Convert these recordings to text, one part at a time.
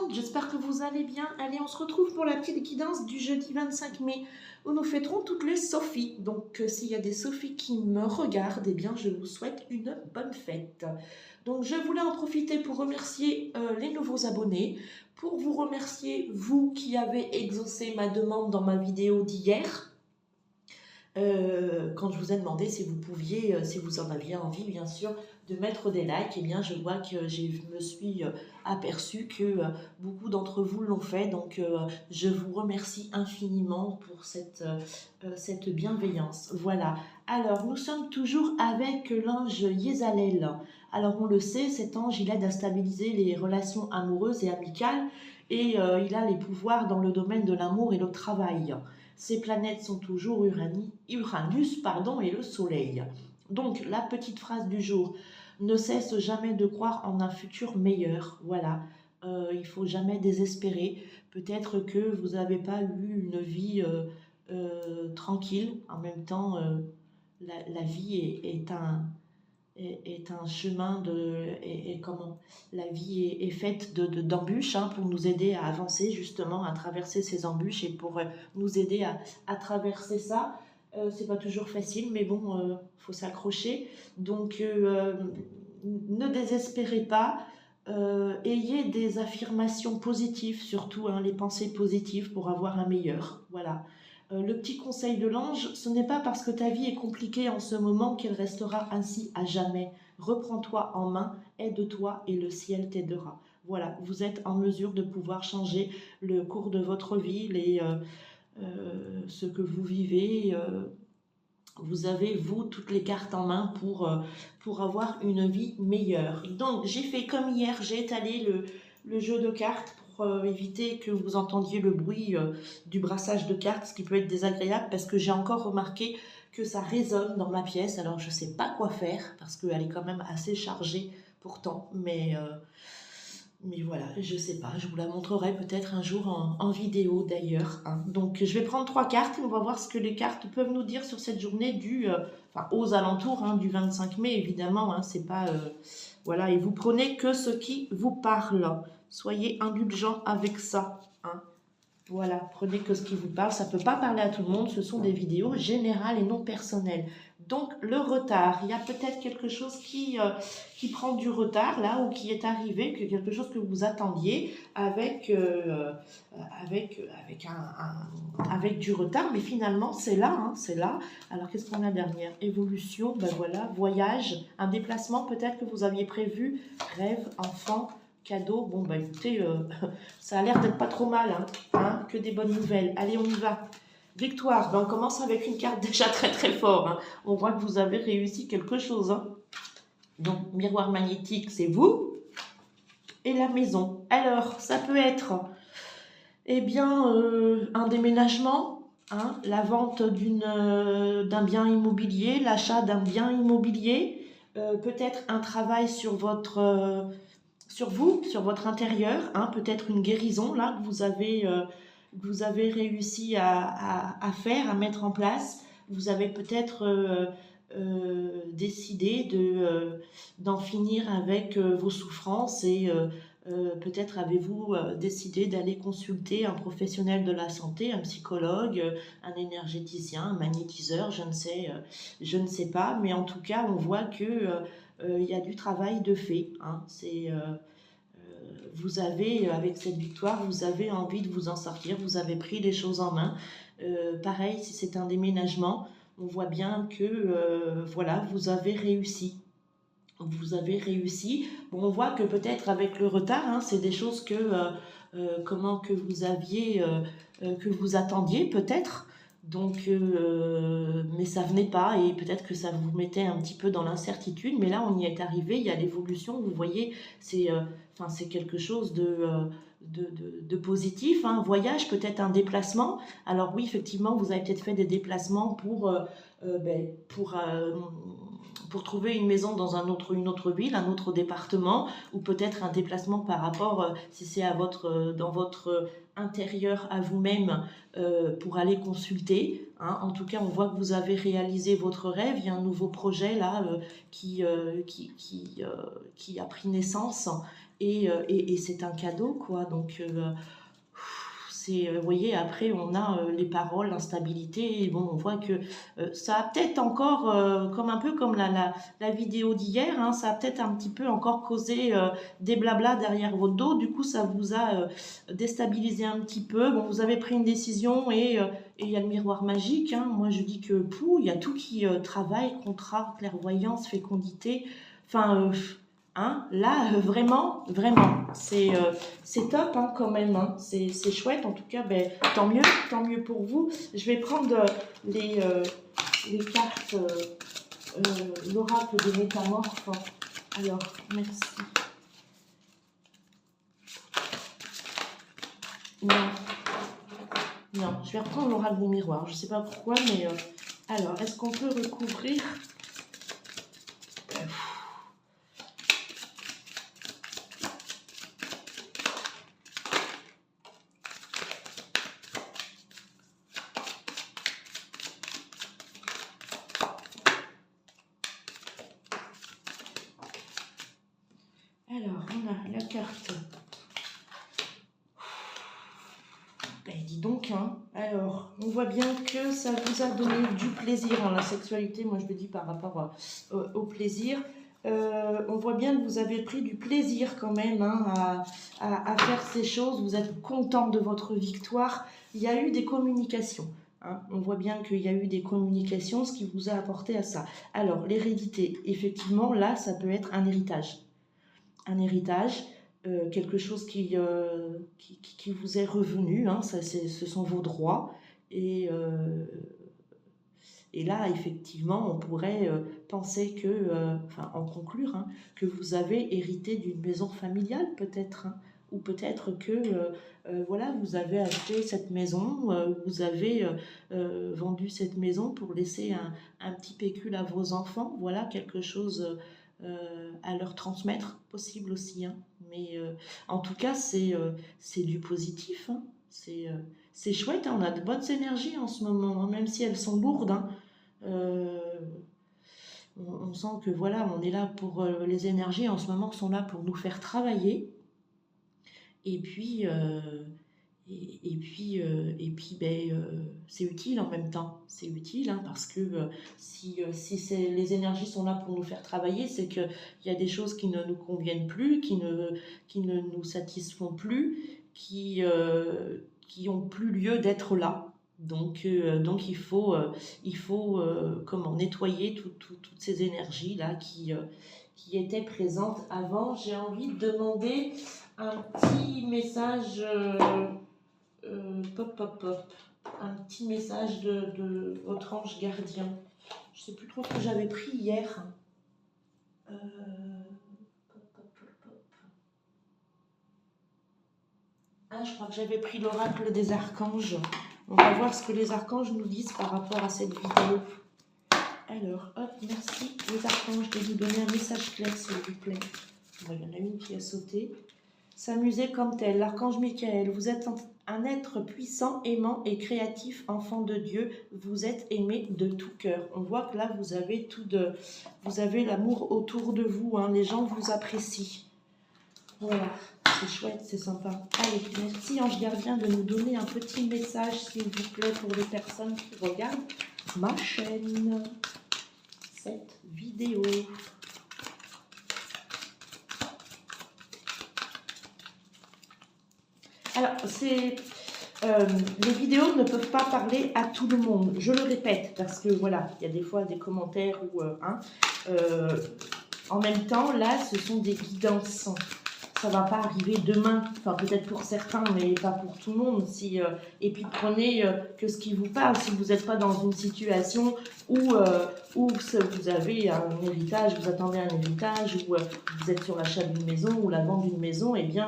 contente, j'espère que vous allez bien. Allez, on se retrouve pour la petite guidance du jeudi 25 mai où nous fêterons toutes les Sophies. Donc s'il y a des Sophies qui me regardent, eh bien je vous souhaite une bonne fête. Donc je voulais en profiter pour remercier les nouveaux abonnés, pour vous remercier vous qui avez exaucé ma demande dans ma vidéo d'hier. Quand je vous ai demandé si vous pouviez, si vous en aviez envie, bien sûr, de mettre des likes, eh bien, je vois que je me suis aperçue que beaucoup d'entre vous l'ont fait. Donc, je vous remercie infiniment pour cette bienveillance. Voilà. Alors, nous sommes toujours avec l'ange Yézalel. Alors, on le sait, cet ange, il aide à stabiliser les relations amoureuses et amicales et il a les pouvoirs dans le domaine de l'amour et le travail. Ces planètes sont toujours Uranus et le Soleil. Donc, la petite phrase du jour, ne cesse jamais de croire en un futur meilleur. Voilà, il ne faut jamais désespérer. Peut-être que vous n'avez pas eu une vie tranquille. En même temps, la vie est un chemin comment la vie est faite d'embûches pour nous aider à avancer justement, à traverser ces embûches et pour nous aider à traverser ça. C'est pas toujours facile, mais bon, faut s'accrocher. Donc, ne désespérez pas. Ayez des affirmations positives, surtout les pensées positives pour avoir un meilleur. Voilà. Le petit conseil de l'ange, ce n'est pas parce que ta vie est compliquée en ce moment qu'elle restera ainsi à jamais. Reprends-toi en main, aide-toi et le ciel t'aidera. Voilà, vous êtes en mesure de pouvoir changer le cours de votre vie, ce que vous vivez. Vous avez, vous, toutes les cartes en main pour avoir une vie meilleure. Donc, j'ai fait comme hier, j'ai étalé le jeu de cartes pour éviter que vous entendiez le bruit du brassage de cartes, ce qui peut être désagréable parce que j'ai encore remarqué que ça résonne dans ma pièce. Alors, je ne sais pas quoi faire parce qu'elle est quand même assez chargée pourtant, mais voilà, je ne sais pas, je vous la montrerai peut-être un jour en vidéo d'ailleurs. Donc je vais prendre 3 cartes et on va voir ce que les cartes peuvent nous dire sur cette journée aux alentours du 25 mai évidemment. C'est pas, voilà, et vous prenez que ce qui vous parle. Soyez indulgents avec ça. Voilà, prenez que ce qui vous parle, ça ne peut pas parler à tout le monde, ce sont des vidéos générales et non personnelles. Donc le retard, il y a peut-être quelque chose qui prend du retard là, ou qui est arrivé, quelque chose que vous attendiez avec du retard, mais finalement c'est là, c'est là. Alors qu'est-ce qu'on a derrière? Évolution, ben voilà, voyage, un déplacement peut-être que vous aviez prévu, rêve, enfant, cadeau. Bon bah écoutez, ça a l'air d'être pas trop mal, que des bonnes nouvelles. Allez, on y va. Victoire, on commence avec une carte déjà très très fort. On voit que vous avez réussi quelque chose. Donc, miroir magnétique, c'est vous. Et la maison. Alors, ça peut être, un déménagement, la vente d'un bien immobilier, l'achat d'un bien immobilier, peut-être un travail sur votre intérieur, peut-être une guérison là que vous avez réussi à faire, à mettre en place. Vous avez peut-être décidé d'en finir avec vos souffrances et peut-être avez-vous décidé d'aller consulter un professionnel de la santé, un psychologue, un énergéticien, un magnétiseur, je ne sais pas, mais en tout cas on voit que il y a du travail de fait. Vous avez, avec cette victoire, vous avez envie de vous en sortir, vous avez pris les choses en main. Pareil, si c'est un déménagement, on voit bien que voilà, vous avez réussi. Vous avez réussi. Bon, on voit que peut-être avec le retard, c'est des choses que vous attendiez peut-être. Donc, mais ça venait pas et peut-être que ça vous mettait un petit peu dans l'incertitude. Mais là, on y est arrivé. Il y a l'évolution. Vous voyez, c'est quelque chose de positif. Un voyage, peut-être un déplacement. Alors oui, effectivement, vous avez peut-être fait des déplacements pour trouver une maison dans une autre ville, un autre département, ou peut-être un déplacement par rapport, si c'est dans votre intérieur à vous-même, pour aller consulter. En tout cas, on voit que vous avez réalisé votre rêve. Il y a un nouveau projet là qui a pris naissance et c'est un cadeau, quoi. Donc, vous voyez, après, on a les paroles, l'instabilité, et bon, on voit que ça a peut-être encore, comme un peu comme la vidéo d'hier, hein, ça a peut-être un petit peu encore causé des blablas derrière votre dos, du coup, ça vous a déstabilisé un petit peu. Bon, vous avez pris une décision et il y a le miroir magique, hein. Moi, je dis que, il y a tout qui travaille, contrat, clairvoyance, fécondité, enfin... hein, là, vraiment, c'est top, hein, quand même, hein. C'est chouette. En tout cas, ben, tant mieux pour vous. Je vais prendre les cartes, l'oracle des métamorphes. Alors, merci. Non, non, je vais reprendre l'oracle des miroirs. Je ne sais pas pourquoi, mais alors, est-ce qu'on peut recouvrir? Alors, on a la carte. Ben, dis donc, hein. Alors, on voit bien que ça vous a donné du plaisir, hein, la sexualité. Moi, je le dis par rapport au plaisir. On voit bien que vous avez pris du plaisir quand même, hein, à faire ces choses. Vous êtes content de votre victoire. Il y a eu des communications, hein. On voit bien qu'il y a eu des communications, ce qui vous a apporté à ça. Alors, l'hérédité, effectivement, là, ça peut être un héritage. Un héritage, quelque chose qui vous est revenu, hein, ce sont vos droits. Et là, effectivement, on pourrait penser que, enfin, en conclure, hein, que vous avez hérité d'une maison familiale, peut-être, hein, ou peut-être que, voilà, vous avez acheté cette maison, vous avez vendu cette maison pour laisser un petit pécule à vos enfants, voilà, quelque chose à leur transmettre, possible aussi, hein. Mais en tout cas, c'est du positif, hein. C'est chouette, hein. On a de bonnes énergies en ce moment, hein, même si elles sont lourdes, hein. Euh, on sent que voilà, on est là pour les énergies en ce moment sont là pour nous faire travailler. Et puis, et puis ben, c'est utile en même temps. C'est utile, hein, parce que si les énergies sont là pour nous faire travailler, c'est qu'il y a des choses qui ne nous conviennent plus, qui ne nous satisfont plus, qui ont plus lieu d'être là. Donc il faut comment, nettoyer toutes ces énergies-là qui étaient présentes avant. J'ai envie de demander un petit message, un petit message de votre ange gardien. Je ne sais plus trop ce que j'avais pris hier. Ah, je crois que j'avais pris l'oracle des archanges. On va voir ce que les archanges nous disent par rapport à cette vidéo. Alors, hop, merci les archanges de nous donner un message clair, s'il vous plaît. Bon, il y en a une qui a sauté. S'amuser comme tel. L'archange Michael, vous êtes un être puissant, aimant et créatif, enfant de Dieu. Vous êtes aimé de tout cœur. On voit que là, vous avez l'amour autour de vous, hein. Les gens vous apprécient. Voilà, c'est chouette, c'est sympa. Allez, merci ange gardien de nous donner un petit message, s'il vous plaît, pour les personnes qui regardent ma chaîne, cette vidéo. Alors, les vidéos ne peuvent pas parler à tout le monde. Je le répète, parce que voilà, il y a des fois des commentaires où, en même temps, là, ce sont des guidances. Ça ne va pas arriver demain, enfin peut-être pour certains, mais pas pour tout le monde. Et puis prenez que ce qui vous parle. Si vous n'êtes pas dans une situation où vous avez un héritage, vous attendez un héritage, ou vous êtes sur l'achat d'une maison ou la vente d'une maison, eh bien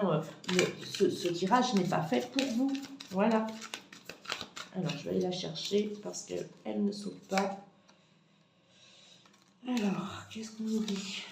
ce tirage n'est pas fait pour vous. Voilà. Alors je vais aller la chercher parce qu'elle ne saute pas. Alors, qu'est-ce qu'on nous dit ?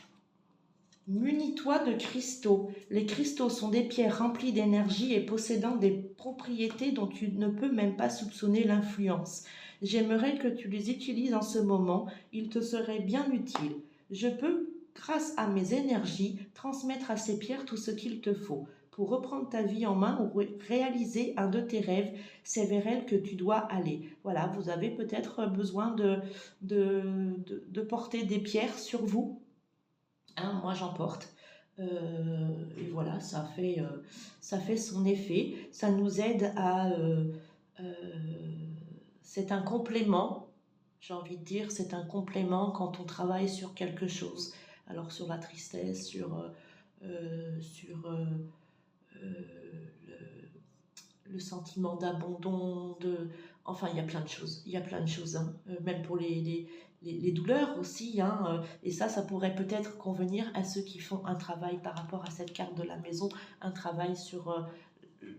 Munis-toi de cristaux. Les cristaux sont des pierres remplies d'énergie et possédant des propriétés dont tu ne peux même pas soupçonner l'influence. J'aimerais que tu les utilises en ce moment, ils te seraient bien utiles. Je peux grâce à mes énergies, transmettre à ces pierres tout ce qu'il te faut pour reprendre ta vie en main ou réaliser un de tes rêves. C'est vers elle que tu dois aller. Voilà, vous avez peut-être besoin de porter des pierres sur vous. Hein, moi, j'en porte. Et voilà, ça fait son effet. Ça nous aide à... c'est un complément, j'ai envie de dire, c'est un complément quand on travaille sur quelque chose. Alors sur la tristesse, sur le sentiment d'abandon, enfin il y a plein de choses, il y a plein de choses, hein. Même pour les douleurs aussi, hein. Et ça pourrait peut-être convenir à ceux qui font un travail par rapport à cette carte de la maison, un travail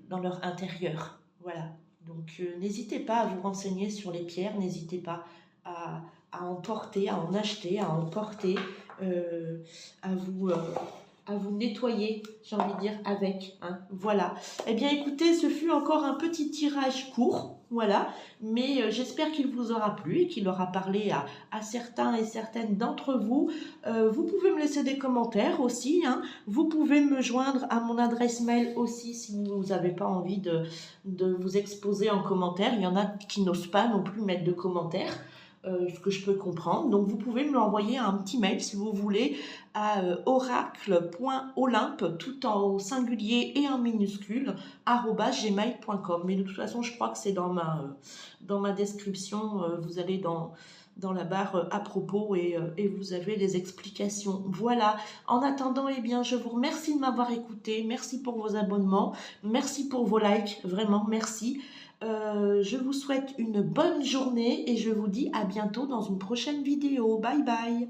dans leur intérieur. Voilà. Donc n'hésitez pas à vous renseigner sur les pierres, n'hésitez pas à, à en porter, à en acheter, à en porter, euh, à vous... à vous nettoyer, j'ai envie de dire, avec. Hein. Voilà. Eh bien, écoutez, ce fut encore un petit tirage court, voilà, mais j'espère qu'il vous aura plu et qu'il aura parlé à certains et certaines d'entre vous. Vous pouvez me laisser des commentaires aussi, hein. Vous pouvez me joindre à mon adresse mail aussi si vous n'avez pas envie de vous exposer en commentaire. Il y en a qui n'osent pas non plus mettre de commentaires. Ce que je peux comprendre. Donc, vous pouvez me l'envoyer un petit mail si vous voulez à oracle.olympe, tout en singulier et en minuscule, @gmail.com. Mais de toute façon, je crois que c'est dans ma description. Vous allez dans la barre à propos et vous avez les explications. Voilà. En attendant, eh bien, je vous remercie de m'avoir écouté. Merci pour vos abonnements. Merci pour vos likes. Vraiment, merci. Je vous souhaite une bonne journée et je vous dis à bientôt dans une prochaine vidéo. Bye bye.